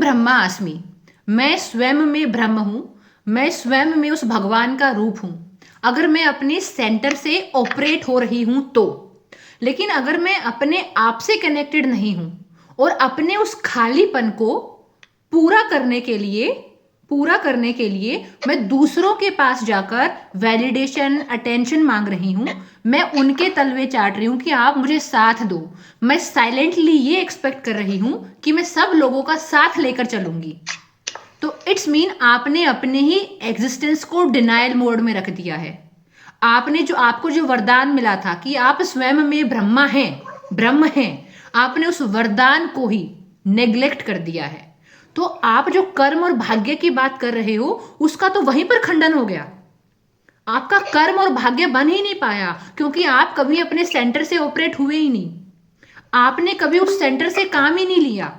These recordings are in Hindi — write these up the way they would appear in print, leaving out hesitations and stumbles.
ब्रह्मास्मि, मैं स्वयं में ब्रह्म हूं, मैं स्वयं में उस भगवान का रूप हूं। अगर मैं अपने सेंटर से ऑपरेट हो रही हूं तो, लेकिन अगर मैं अपने आप से कनेक्टेड नहीं हूं और अपने उस खालीपन को पूरा करने के लिए पूरा करने के लिए मैं दूसरों के पास जाकर वैलिडेशन अटेंशन मांग रही हूं, मैं उनके तलवे चाट रही हूं कि आप मुझे साथ दो, मैं साइलेंटली ये एक्सपेक्ट कर रही हूं कि मैं सब लोगों का साथ लेकर चलूंगी, तो इट्स मीन आपने अपने ही एग्जिस्टेंस को डिनायल मोड में रख दिया है। आपने जो आपको जो वरदान मिला था कि आप स्वयं में ब्रह्मा हैं, ब्रह्म हैं, आपने उस वरदान को ही नेग्लेक्ट कर दिया है। तो आप जो कर्म और भाग्य की बात कर रहे हो उसका तो वहीं पर खंडन हो गया। आपका कर्म और भाग्य बन ही नहीं पाया क्योंकि आप कभी अपने सेंटर से ऑपरेट हुए ही नहीं, आपने कभी उस सेंटर से काम ही नहीं लिया।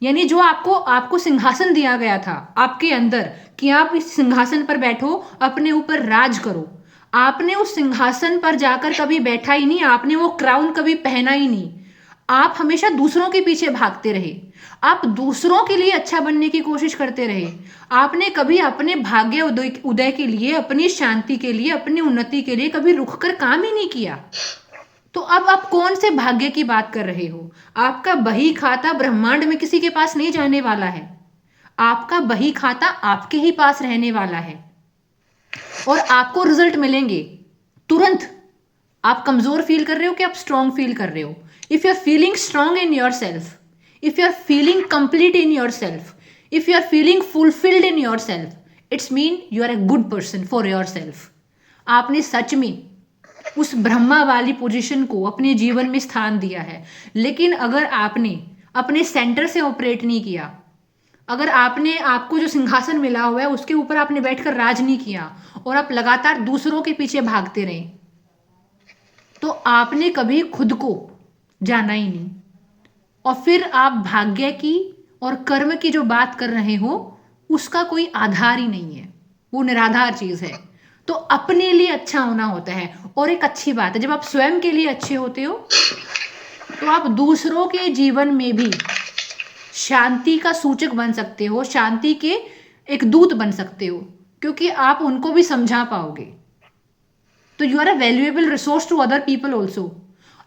यानी जो आपको आपको सिंहासन दिया गया था आपके अंदर कि आप इस सिंहासन पर बैठो, अपने ऊपर राज करो, आपने उस सिंहासन पर जाकर कभी बैठा ही नहीं, आपने वो क्राउन कभी पहना ही नहीं। आप हमेशा दूसरों के पीछे भागते रहे, आप दूसरों के लिए अच्छा बनने की कोशिश करते रहे, आपने कभी अपने भाग्य उदय उदय के लिए, अपनी शांति के लिए, अपनी उन्नति के लिए कभी रुक कर काम ही नहीं किया। तो अब आप कौन से भाग्य की बात कर रहे हो? आपका बही खाता ब्रह्मांड में किसी के पास नहीं जाने वाला है, आपका बही खाता आपके ही पास रहने वाला है और आपको रिजल्ट मिलेंगे तुरंत। आप कमजोर फील कर रहे हो कि आप स्ट्रांग फील कर रहे हो? If you are feeling strong in yourself, if you are feeling complete in yourself, if you are feeling fulfilled in yourself, it's mean you are a good person for yourself. आपने सच में उस ब्रह्मा वाली पोजीशन को अपने जीवन में स्थान दिया है। लेकिन अगर आपने अपने सेंटर से ऑपरेट नहीं किया, अगर आपने आपको जो सिंहासन मिला हुआ है उसके ऊपर आपने बैठकर राज नहीं किया और आप लगातार दूसरों के पीछे भागते रहे, तो आपने कभी खुद को जाना ही नहीं। और फिर आप भाग्य की और कर्म की जो बात कर रहे हो उसका कोई आधार ही नहीं है, वो निराधार चीज है। तो अपने लिए अच्छा होना होता है। और एक अच्छी बात है, जब आप स्वयं के लिए अच्छे होते हो तो आप दूसरों के जीवन में भी शांति का सूचक बन सकते हो, शांति के एक दूत बन सकते हो, क्योंकि आप उनको भी समझा पाओगे। तो you are a valuable resource to other people also.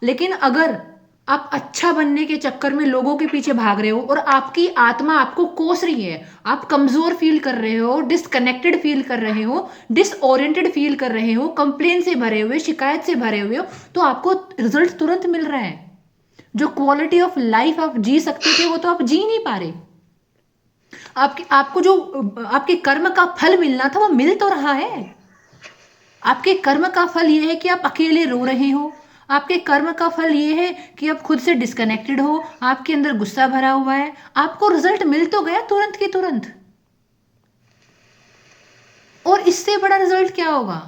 लेकिन अगर आप अच्छा बनने के चक्कर में लोगों के पीछे भाग रहे हो और आपकी आत्मा आपको कोस रही है, आप कमजोर फील कर रहे हो, डिसकनेक्टेड फील कर रहे हो, डिसओरिएंटेड फील कर रहे हो, कंप्लेन से भरे हुए, शिकायत से भरे हुए हो, तो आपको रिजल्ट तुरंत मिल रहा है। जो क्वालिटी ऑफ लाइफ आप जी सकते थे वो तो आप जी नहीं पा रहे। आपको जो आपके कर्म का फल मिलना था वो मिल तो रहा है। आपके कर्म का फल ये है कि आप अकेले रो रहे हो, आपके कर्म का फल ये है कि आप खुद से डिस्कनेक्टेड हो, आपके अंदर गुस्सा भरा हुआ है, आपको रिजल्ट मिल तो गया तुरंत के तुरंत। और इससे बड़ा रिजल्ट क्या होगा?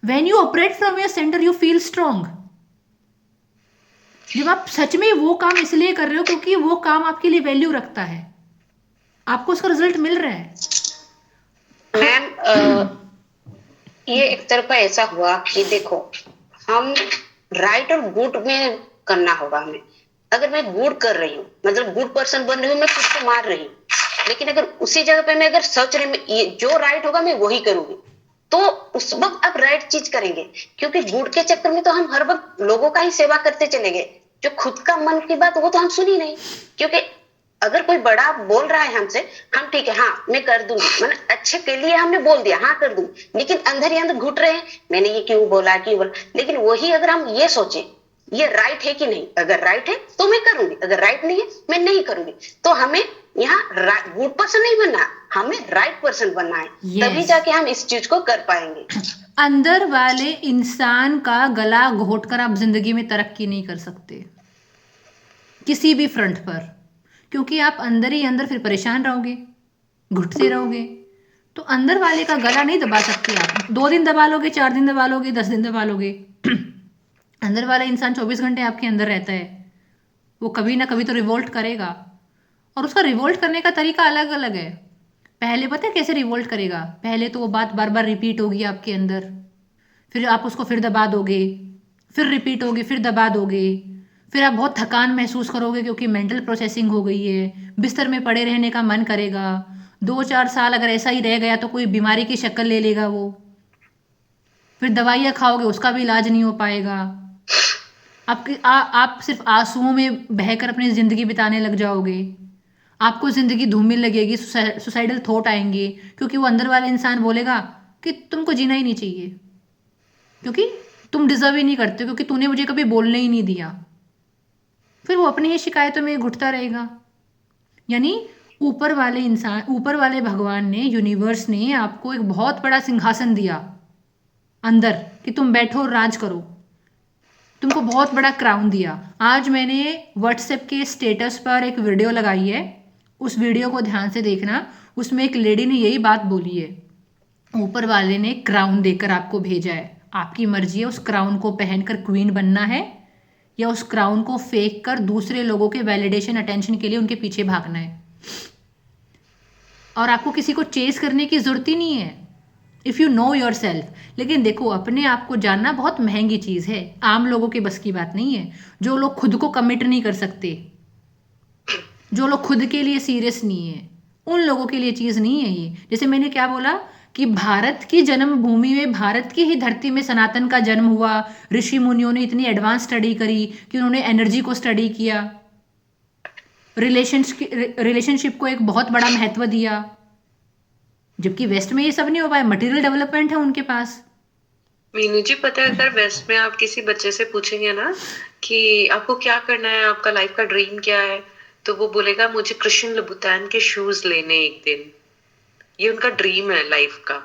When you operate from your centre you feel strong. जब आप सच में वो काम इसलिए कर रहे हो क्योंकि वो काम आपके लिए वैल्यू रखता है, आपको उसका रिजल्ट मिल रहा है। मैम ये एक तरफा ऐसा हुआ कि देखो, हम राइट और गुड में करना होगा हमें। अगर मैं गुड कर रही हूँ, मतलब गुड पर्सन बन रही हूँ, मैं खुद को मार रही हूँ, लेकिन अगर उसी जगह पे मैं अगर सोच रही हूँ ये जो राइट होगा मैं वही करूंगी, तो उस वक्त आप राइट चीज करेंगे। क्योंकि गुड के चक्कर में तो हम हर वक्त लोगों का ही सेवा करते चले गए, जो खुद का मन की बात वो तो हम सुनी नहीं। क्योंकि अगर कोई बड़ा बोल रहा है हमसे, हम ठीक है हाँ मैं कर दूंगी, मैंने अच्छे के लिए हमने बोल दिया हाँ कर दूंगी, लेकिन अंदर ही अंदर घुट रहे हैं मैंने ये क्यों बोला क्यों बोला। लेकिन वही अगर हम ये सोचे ये राइट है कि नहीं, अगर राइट है तो मैं करूंगी, अगर राइट नहीं है मैं नहीं करूंगी। तो हमें यहाँ गुड पर्सन नहीं बनना, हमें राइट पर्सन बनना है। तभी जाके हम इस चीज को कर पाएंगे। अंदर वाले इंसान का गला घोटकर आप जिंदगी में तरक्की नहीं कर सकते किसी भी फ्रंट पर, क्योंकि आप अंदर ही अंदर फिर परेशान रहोगे, घुटते रहोगे। तो अंदर वाले का गला नहीं दबा सकते आप। 2 दिन दबा लोगे, 4 दिन दबा लोगे, 10 दिन दबा लोगे। अंदर वाला इंसान 24 घंटे आपके अंदर रहता है, वो कभी ना कभी तो रिवोल्ट करेगा। और उसका रिवोल्ट करने का तरीका अलग अलग है। पहले पता है कैसे रिवोल्ट करेगा? पहले तो वो बात बार बार रिपीट होगी आपके अंदर, फिर आप उसको फिर दबा दोगे, फिर रिपीट होगी, फिर दबा दोगे, फिर आप बहुत थकान महसूस करोगे क्योंकि मेंटल प्रोसेसिंग हो गई है, बिस्तर में पड़े रहने का मन करेगा। 2-4 साल अगर ऐसा ही रह गया तो कोई बीमारी की शक्ल ले लेगा वो। फिर दवाइयाँ खाओगे, उसका भी इलाज नहीं हो पाएगा। आप सिर्फ आंसुओं में बहकर अपनी ज़िंदगी बिताने लग जाओगे। आपको ज़िंदगी धूमिल लगेगी, सुसाइडल थॉट आएंगे, क्योंकि वो अंदर वाला इंसान बोलेगा कि तुमको जीना ही नहीं चाहिए, क्योंकि तुम डिजर्व ही नहीं करते, क्योंकि तूने मुझे कभी बोलने ही नहीं दिया। फिर वो अपनी ही शिकायतों में घुटता रहेगा। यानी ऊपर वाले भगवान ने, यूनिवर्स ने आपको एक बहुत बड़ा सिंहासन दिया अंदर कि तुम बैठो और राज करो। तुमको बहुत बड़ा क्राउन दिया। आज मैंने व्हाट्सएप के स्टेटस पर एक वीडियो लगाई है, उस वीडियो को ध्यान से देखना। उसमें एक लेडी ने यही बात बोली है, ऊपर वाले ने क्राउन देकर आपको भेजा है, आपकी मर्जी है उस क्राउन को पहनकर क्वीन बनना है या उस क्राउन को फेंक कर दूसरे लोगों के वैलिडेशन अटेंशन के लिए उनके पीछे भागना है। और आपको किसी को चेस करने की जरूरत ही नहीं है, if you know your self. लेकिन देखो, अपने आप को जानना बहुत महंगी चीज़ है, आम लोगों के बस की बात नहीं है। जो लोग खुद को कमिट नहीं कर सकते, जो लोग खुद के लिए सीरियस नहीं है, उन लोगों के लिए चीज़ नहीं है ये। जैसे मैंने क्या बोला कि भारत की जन्मभूमि में, भारत की ही धरती में सनातन का जन्म हुआ। ऋषि मुनियों ने इतनी एडवांस स्टडी करी कि उन्होंने एनर्जी को स्टडी किया, रिलेशनशिप को एक बहुत बड़ा महत्व दिया। जबकि वेस्ट में ये सब नहीं हो पाया, मटेरियल डेवलपमेंट है उनके पास। मीनू जी, पता है अगर वेस्ट में आप किसी बच्चे से पूछेंगे ना कि आपको क्या करना है, आपका लाइफ का ड्रीम क्या है, तो वो बोलेगा मुझे कृष्ण लबुतैन के शूज लेने एक दिन। ये उनका ड्रीम है लाइफ का।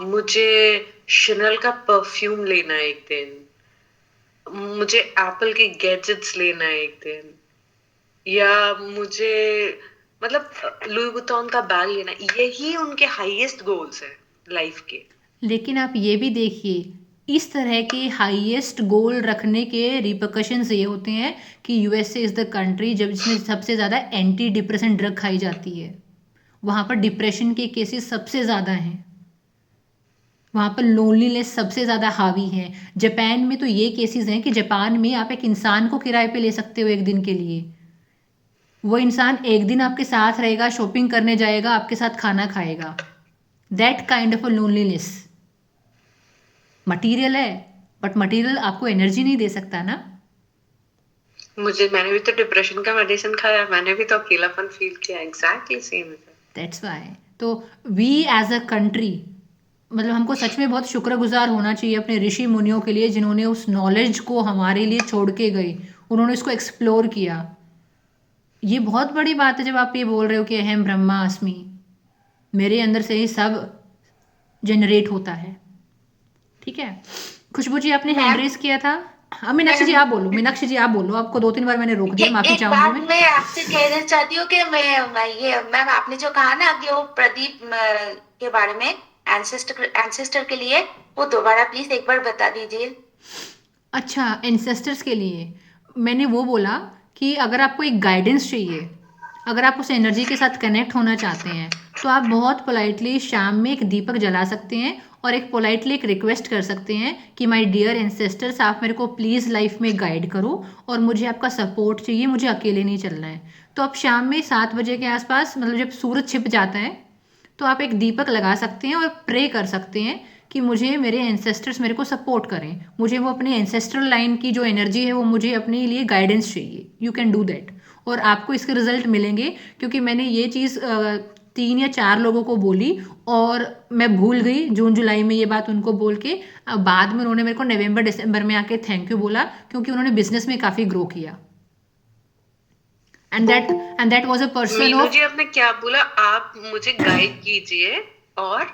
मुझे शनल का परफ्यूम लेना है एक दिन, मुझे एप्पल के गैजेट्स लेना है एक दिन, या मुझे मतलब लुई वुइटन का बैग लेना। यही उनके हाईएस्ट गोल्स है लाइफ के। लेकिन आप ये भी देखिए, इस तरह के हाईएस्ट गोल रखने के रिpercussions ये होते हैं कि यूएसए इज़ द कंट्री जब जिसमें सबसे ज़्यादा एंटी डिप्रेशन ड्रग खाई जाती है। वहाँ पर डिप्रेशन के केसेस सबसे ज़्यादा हैं, वहाँ पर लोनलीनेस सबसे ज़्यादा हावी है। जापान में तो ये केसेस हैं कि जापान में आप एक इंसान को किराए पे ले सकते हो एक दिन के लिए। वो इंसान एक दिन आपके साथ रहेगा, शॉपिंग करने जाएगा, आपके साथ खाना खाएगा। That kind of a loneliness. Material है, बट मटीरियल आपको एनर्जी नहीं दे सकता ना। मैंने भी तो डिप्रेशन का मेडिसिन खाया, मैंने भी तो अकेलापन फील किया। एग्जैक्टली सेम है। दैट्स वाई तो वी एज अ कंट्री, मतलब हमको सच में बहुत शुक्रगुजार होना चाहिए अपने ऋषि मुनियों के लिए, जिन्होंने उस नॉलेज को हमारे लिए छोड़ के गए, उन्होंने इसको एक्सप्लोर किया। ये बहुत बड़ी बात है जब आप ये बोल रहे हो कि अहम ब्रह्मास्मि, मेरे अंदर से ही सब जनरेट होता है। ठीक है खुशबू जी, आपने हैंड रेज किया था। हाँ मीनाक्षी जी आप बोलो, मीनाक्षी जी आप बोलो, आपको 2-3 बार मैंने रोक दिया, माफी एक चाहूंगी बात मैं। मैं आपसे कहना चाहती हूँ कि मैं ये मैम आपने जो कहा ना कि वो प्रदीप के बारे में एंसेस्टर के लिए, वो दोबारा प्लीज एक बार बता दीजिए। अच्छा, एंसेस्टर्स के लिए मैंने वो बोला कि अगर आपको एक गाइडेंस चाहिए, अगर आप उस एनर्जी के साथ कनेक्ट होना चाहते हैं, तो आप बहुत पोलाइटली शाम में एक दीपक जला सकते हैं और एक पोलाइटली एक रिक्वेस्ट कर सकते हैं कि माय डियर एंसेस्टर्स, आप मेरे को प्लीज़ लाइफ में गाइड करो और मुझे आपका सपोर्ट चाहिए, मुझे अकेले नहीं चलना है। तो आप शाम में 7 बजे के आसपास, मतलब जब सूरज छिप जाता है, तो आप एक दीपक लगा सकते हैं और प्रे कर सकते हैं कि मुझे मेरे एंसेस्टर्स मेरे को सपोर्ट करें, मुझे वो अपनी एंसेस्ट्रल लाइन की जो एनर्जी है वो मुझे अपने लिए गाइडेंस चाहिए। यू कैन डू दैट और आपको इसके रिजल्ट मिलेंगे, क्योंकि मैंने ये चीज़ 3 या 4 लोगों को बोली और मैं भूल गई जून जुलाई में ये बात उनको बोल के। बाद में उन्होंने मेरे को नवंबर दिसंबर में आके थैंक यू बोला, क्योंकि उन्होंने बिजनेस में काफ़ी ग्रो किया। And that was a person Meenu of, ji, आपने क्या बोला? आप मुझे गाइड कीजिए और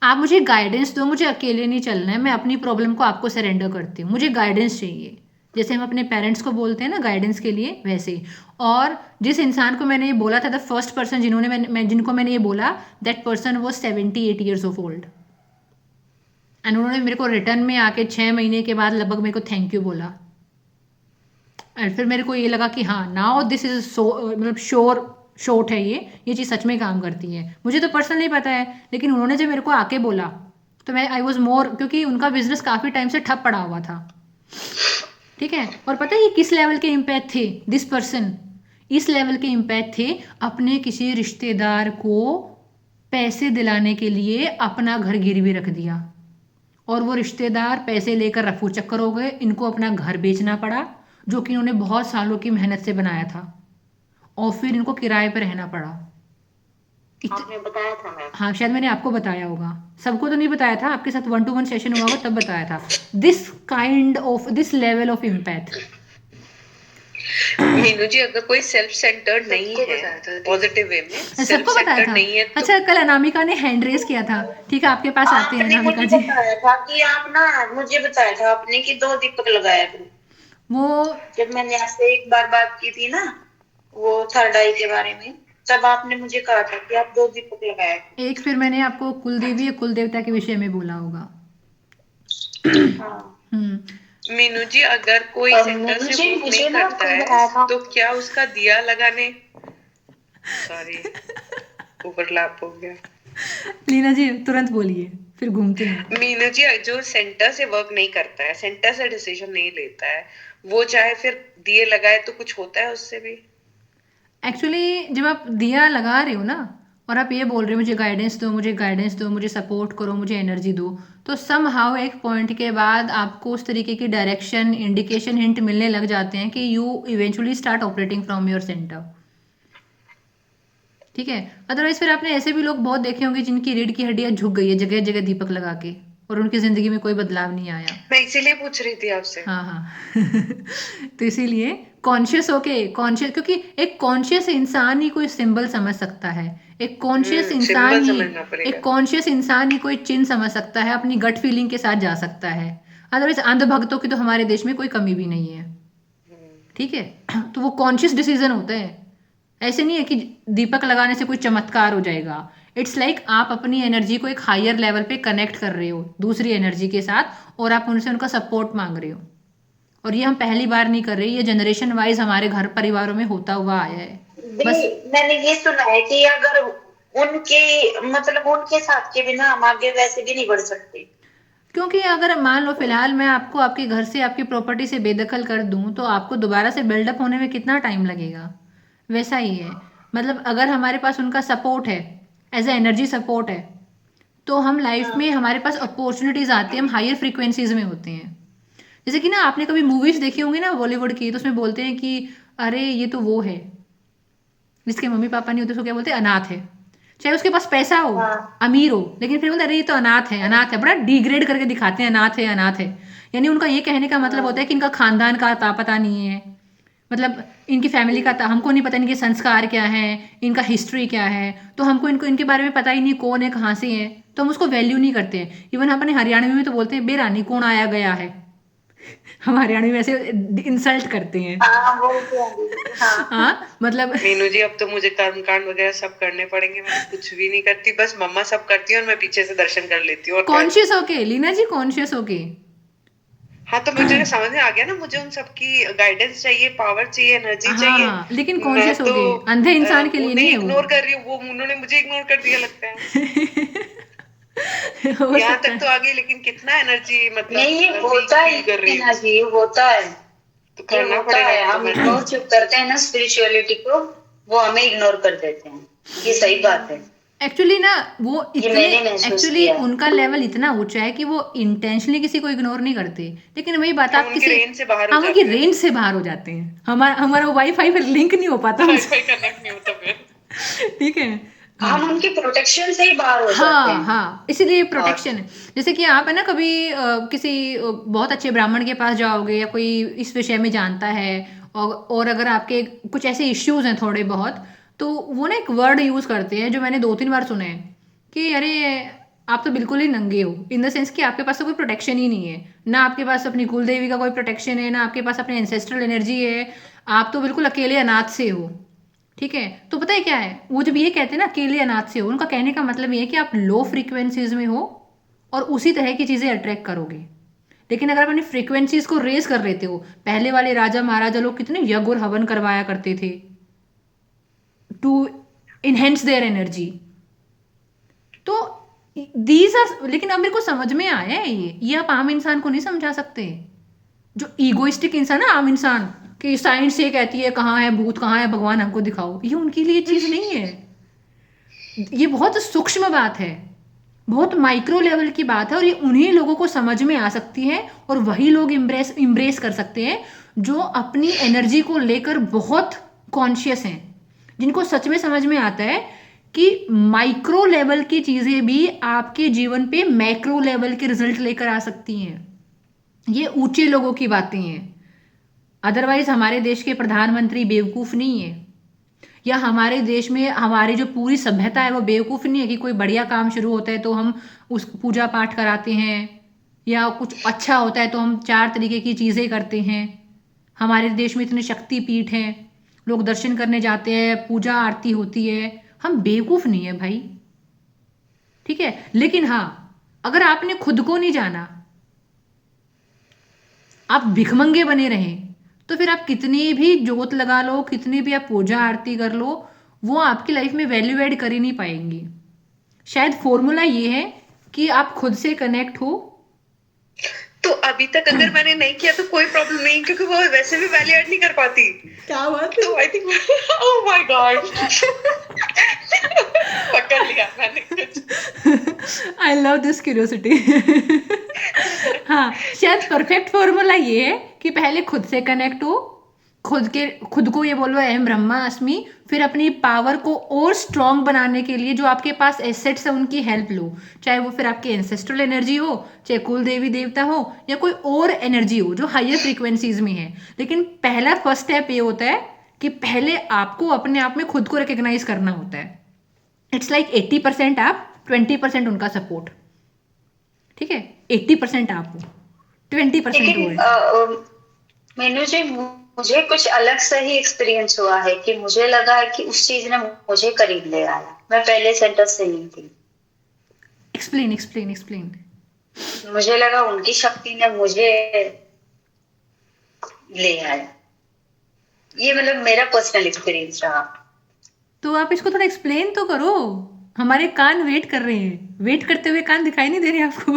आप मुझे गाइडेंस दो, मुझे अकेले नहीं चलना है, मैं अपनी प्रॉब्लम को आपको सरेंडर करती हूँ, मुझे गाइडेंस चाहिए। जैसे हम अपने पेरेंट्स को बोलते हैं ना गाइडेंस के लिए, वैसे ही। और जिस इंसान को मैंने ये बोला था, द फर्स्ट पर्सन जिनको मैंने ये बोला, that person was 78 years of old. And उन्होंने मेरे को रिटर्न में आके 6 महीने के बाद लगभग मेरे को थैंक यू बोला। एंड फिर मेरे को ये लगा कि हाँ, नाउ दिस इज सो, मतलब शॉर्ट है ये चीज़ सच में काम करती है। मुझे तो पर्सनली पता है, लेकिन उन्होंने जब मेरे को आके बोला तो मैं आई वॉज मोर, क्योंकि उनका बिजनेस काफ़ी टाइम से ठप पड़ा हुआ था। ठीक है। और पता है ये किस लेवल के इम्पैथ थे? दिस पर्सन इस लेवल के इम्पैथ थे, अपने किसी रिश्तेदार को पैसे दिलाने के लिए अपना घर गिरवी रख दिया, और वो रिश्तेदार पैसे लेकर रफू चक्कर हो गए, इनको अपना घर बेचना पड़ा जो कि इन्होंने बहुत सालों की मेहनत से बनाया था, और फिर इनको किराए पर रहना पड़ा। आपने बताया था मैम। हाँ, शायद मैंने आपको बताया होगा, सबको तो नहीं बताया था, आपके साथ 1-to-1 सेशन हुआ होगा तब बताया था। This level of empath. Meenu ji, अगर कोई सेल्फ सेंटर्ड नहीं है पॉजिटिव वे में, सेल्फ सबको बताया सेंटर्ड था। नहीं है तो अच्छा, कल अनामिका ने हैंड रेस किया था, ठीक है, आपके पास आते हैं आपने अनामिका मुझे जी। बताया था कि आप ना, मुझे बताया था आपने कि 2 दीपक लगाया करो। वो जब मैंने आपसे एक बार बात की थी ना, वो थर्ड आई के बारे में, तब आपने मुझे कहा था कि आप 2 दीपक लगाया करो। एक, फिर मैंने आपको कुलदेवी या कुल देवता के विषय में बोला होगा। हाँ। मीनू जी, अगर कोई और सेंटर से मुझे वर्क मुझे नहीं ना करता कल बताया था। है तो क्या उसका दिया लगाने, सॉरी ओवरलैप हो गया। लीना जी तुरंत बोलिए, फिर घूमते हैं। मीनू जी, जो सेंटर से वर्क नहीं करता है, सेंटर से डिसीजन नहीं लेता है, वो चाहे फिर दिए लगाए तो कुछ होता है उससे भी। एक्चुअली जब आप दिया लगा रहे हो ना, और आप ये बोल रहे हो मुझे गाइडेंस दो, मुझे गाइडेंस दो, मुझे सपोर्ट करो, मुझे एनर्जी दो, तो सम हाउ एक पॉइंट के बाद आपको उस तरीके की डायरेक्शन, इंडिकेशन, हिंट मिलने लग जाते हैं कि you eventually start operating from your centre. ठीक है। अदरवाइज फिर आपने ऐसे भी लोग बहुत देखे होंगे जिनकी रीढ़ की हड्डियां झुक गई है जगह जगह दीपक लगा के, और उनकी जिंदगी में कोई बदलाव नहीं आया। मैं इसीलिए पूछ रही थी आपसे। हाँ हाँ। तो इसीलिए कॉन्शियस होके, कॉन्शियस, क्योंकि एक कॉन्शियस इंसान ही कोई सिंबल समझ सकता है, एक कॉन्शियस इंसान सिंबल ही समझना पड़ेगा। एक कॉन्शियस इंसान ही कोई चिन्ह समझ सकता है, अपनी गट फीलिंग के साथ जा सकता है। अदरवाइज अंधभक्तों की तो हमारे देश में कोई कमी भी नहीं है। ठीक है। तो वो कॉन्शियस डिसीजन होता है, ऐसे नहीं है कि दीपक लगाने से कोई चमत्कार हो जाएगा। इट्स लाइक आप अपनी एनर्जी को एक हायर लेवल पे कनेक्ट कर रहे हो दूसरी एनर्जी के साथ, और आप उनसे उनका सपोर्ट मांग रहे हो। और ये हम पहली बार नहीं कर रहे, ये जनरेशन वाइज हमारे घर परिवारों में होता हुआ आया है। बस मैंने ये सुना है कि अगर उनके मतलब उनके साथ के बिना हम आगे वैसे भी नहीं बढ़ सकते। क्योंकि अगर मान लो फिलहाल मैं आपको आपके घर से, आपकी प्रॉपर्टी से बेदखल कर दूं, तो आपको दोबारा से बिल्डअप होने में कितना टाइम लगेगा। वैसा ही है, मतलब अगर हमारे पास उनका सपोर्ट है, एज ए एनर्जी सपोर्ट है, तो हम लाइफ में हमारे पास अपॉर्चुनिटीज आती है, हम हायर फ्रीक्वेंसीज में होते हैं। जैसे कि ना आपने कभी मूवीज देखी होंगी ना बॉलीवुड की, तो उसमें बोलते हैं कि अरे ये तो वो है जिसके मम्मी पापा नहीं होते, उसको क्या बोलते हैं, अनाथ है। चाहे उसके पास पैसा हो, अमीर हो, लेकिन फिर बोलते हैं अरे ये तो अनाथ है, अनाथ है, बड़ा डिग्रेड करके दिखाते हैं, अनाथ है, अनाथ है। यानी उनका ये कहने का मतलब होता है कि इनका खानदान का पता नहीं है, मतलब इनकी फैमिली का हमको नहीं पता, इनके संस्कार क्या है, इनका हिस्ट्री क्या है, तो हमको इनको इनके बारे में पता ही नहीं कौन है, कहाँ से है, तो हम उसको वैल्यू नहीं करते हैं। इवन अपने हरियाणवी में तो बोलते हैं बेरानी कौन आया गया है। हम हरियाणवी में ऐसे इंसल्ट करते हैं। हाँ, मतलब मीनू जी, अब तो मुझे कर्म कांड वगैरह सब करने पड़ेंगे। मैं कुछ भी नहीं करती, बस मम्मा सब करती है और मैं पीछे से दर्शन कर लेती हूँ। और कॉन्शियस होके लीना जी, कॉन्शियस होके। हाँ, तो मुझे समझ में आ गया ना, मुझे उन सबकी गाइडेंस चाहिए, पावर चाहिए, एनर्जी हाँ चाहिए। हाँ, लेकिन मैं कॉन्शियस तो होके, अंधे इंसान के लिए उन्हें नहीं है वो। इग्नोर कर रही हूँ, वो उन्होंने मुझे इग्नोर कर दिया लगता है। हो यहाँ सकता तक तो है। आ गई, लेकिन कितना एनर्जी मतलब नहीं, ये वीक होता है फील कर रही हूँ, एनर्जी, होता है, तो ये करना होता पड़ेगा है। अब तो हम मैं। इग्नोर चुप करते हैं ना स्पिरिचुअलिटी को, वो हमें इग्नोर कर देते हैं। ये सही बात है, एक्चुअली ना वो ये इतने, मैंने महसूस एक्चुअली किया। उनका लेवल इतना ऊंचा है कि वो इंटेंशनली किसी को इग्नोर नहीं करते, लेकिन वही बात, हम आप उनके किसी, रेंज से बाहर हो हम उनकी जाते हैं। रेंज से बाहर हो जाते हैं, हमारा हमारा वाईफाई फिर लिंक नहीं हो पाता उनसे। वाईफाई कनेक्ट नहीं होता फिर। ठीक है। हाँ हम उनके प्रोटेक्शन से ही बाहर हो जाते हाँ हैं। हाँ, इसीलिए और प्रोटेक्शन है। जैसे कि आप है ना कभी किसी बहुत अच्छे ब्राह्मण के पास जाओगे, या कोई इस विषय में जानता है, और अगर आपके कुछ ऐसे इश्यूज हैं थोड़े बहुत, तो वो ना एक वर्ड यूज़ करते हैं जो मैंने 2-3 बार सुने हैं, कि अरे आप तो बिल्कुल ही नंगे हो, इन द सेंस कि आपके पास तो कोई प्रोटेक्शन ही नहीं है, ना आपके पास अपनी कुल देवी का कोई प्रोटेक्शन है, ना आपके पास अपने एंसेस्ट्रल एनर्जी है, आप तो बिल्कुल अकेले अनाथ से हो। ठीक है। तो पता है क्या है, वो जब ये कहते हैं ना अकेले अनाथ से हो, उनका कहने का मतलब ये है कि आप लो फ्रीक्वेंसीज में हो और उसी तरह की चीज़ें अट्रैक्ट करोगे। लेकिन अगर आप अपनी फ्रीक्वेंसीज को रेज कर लेते हो, पहले वाले राजा महाराजा लोग कितने यज्ञ और हवन करवाया करते थे टू इनहेंस देयर एनर्जी। तो दीज आर, लेकिन अब मेरे को समझ में आया है ये आप आम इंसान को नहीं समझा सकते। जो ईगोइस्टिक इंसान ना, आम इंसान, कि साइंस ये कहती है कहाँ है भूत, कहाँ है भगवान, हमको दिखाओ, ये उनके लिए चीज नहीं है। ये बहुत सूक्ष्म बात है, बहुत माइक्रो लेवल की बात है, और ये उन्हीं लोगों को समझ में आ सकती है, और वही लोग इम्ब्रेस कर सकते हैं जो अपनी एनर्जी को लेकर बहुत कॉन्शियस हैं, जिनको सच में समझ में आता है कि माइक्रो लेवल की चीजें भी आपके जीवन पे मैक्रो लेवल के रिजल्ट लेकर आ सकती हैं। ये ऊंचे लोगों की बातें हैं। अदरवाइज हमारे देश के प्रधानमंत्री बेवकूफ नहीं है, या हमारे देश में हमारी जो पूरी सभ्यता है वो बेवकूफ नहीं है कि कोई बढ़िया काम शुरू होता है तो हम उस पूजा पाठ कराते हैं, या कुछ अच्छा होता है तो हम 4 तरीके की चीजें करते हैं। हमारे देश में इतने शक्तिपीठ हैं, लोग दर्शन करने जाते हैं, पूजा आरती होती है। हम बेवकूफ नहीं है भाई, ठीक है। लेकिन हाँ, अगर आपने खुद को नहीं जाना, आप भिखमंगे बने रहें, तो फिर आप कितनी भी जोत लगा लो, कितनी भी आप पूजा आरती कर लो, वो आपकी लाइफ में वैल्यू ऐड कर ही नहीं पाएंगी। शायद फॉर्मूला ये है कि आप खुद से कनेक्ट हो। तो अभी तक अगर मैंने नहीं किया तो कोई प्रॉब्लम नहीं, क्योंकि वो वैसे भी वैल्यू ऐड नहीं कर पाती। क्या बात तो I think oh my God पकड़ लिया मैंने कुछ। I love this curiosity. हाँ, शायद परफेक्ट फॉर्मूला ये है कि पहले खुद से कनेक्ट हो, खुद को ये बोलो अहम ब्रह्मास्मि, फिर अपनी पावर को और स्ट्रांग बनाने के लिए जो आपके पास एसेट्स है उनकी हेल्प लो, चाहे वो फिर आपकी एंसेस्ट्रल एनर्जी हो, चाहे कुल देवी देवता हो, या कोई और एनर्जी हो जो हायर फ्रीक्वेंसीज में है। लेकिन पहला फर्स्ट स्टेप ये होता है कि पहले आपको अपने आप में खुद को रिकग्नाइज करना होता है। इट्स लाइक 80% आप, 20% उनका सपोर्ट, ठीक है। 80% आप हो, 20% वो है। मीनू जी, मुझे कुछ अलग सा ही एक्सपीरियंस हुआ है कि मुझे लगा है कि उस चीज ने मुझे करीब ले आया। मैं पहले सेंटर से नहीं थी। Explain explain explain. मुझे लगा उनकी शक्ति ने मुझे ले आया। ये मतलब मेरा पर्सनल एक्सपीरियंस रहा। तो आप इसको थोड़ा एक्सप्लेन तो करो, हमारे कान वेट कर रहे हैं, वेट करते हुए कान दिखाई नहीं दे रहे आपको?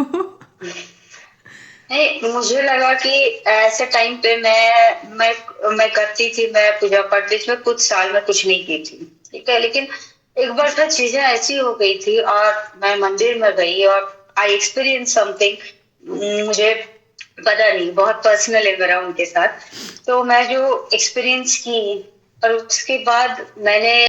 नहीं, मुझे लगा कि ऐसे टाइम पे मैं करती थी, मैं पूजा पाठ बीच में कुछ साल में कुछ नहीं की थी, ठीक है। लेकिन एक बार फिर चीजें ऐसी हो गई थी और मैं मंदिर में गई और आई एक्सपीरियंस समथिंग, मुझे पता नहीं, बहुत पर्सनल है मेरा उनके साथ। तो मैं जो एक्सपीरियंस की और उसके बाद मैंने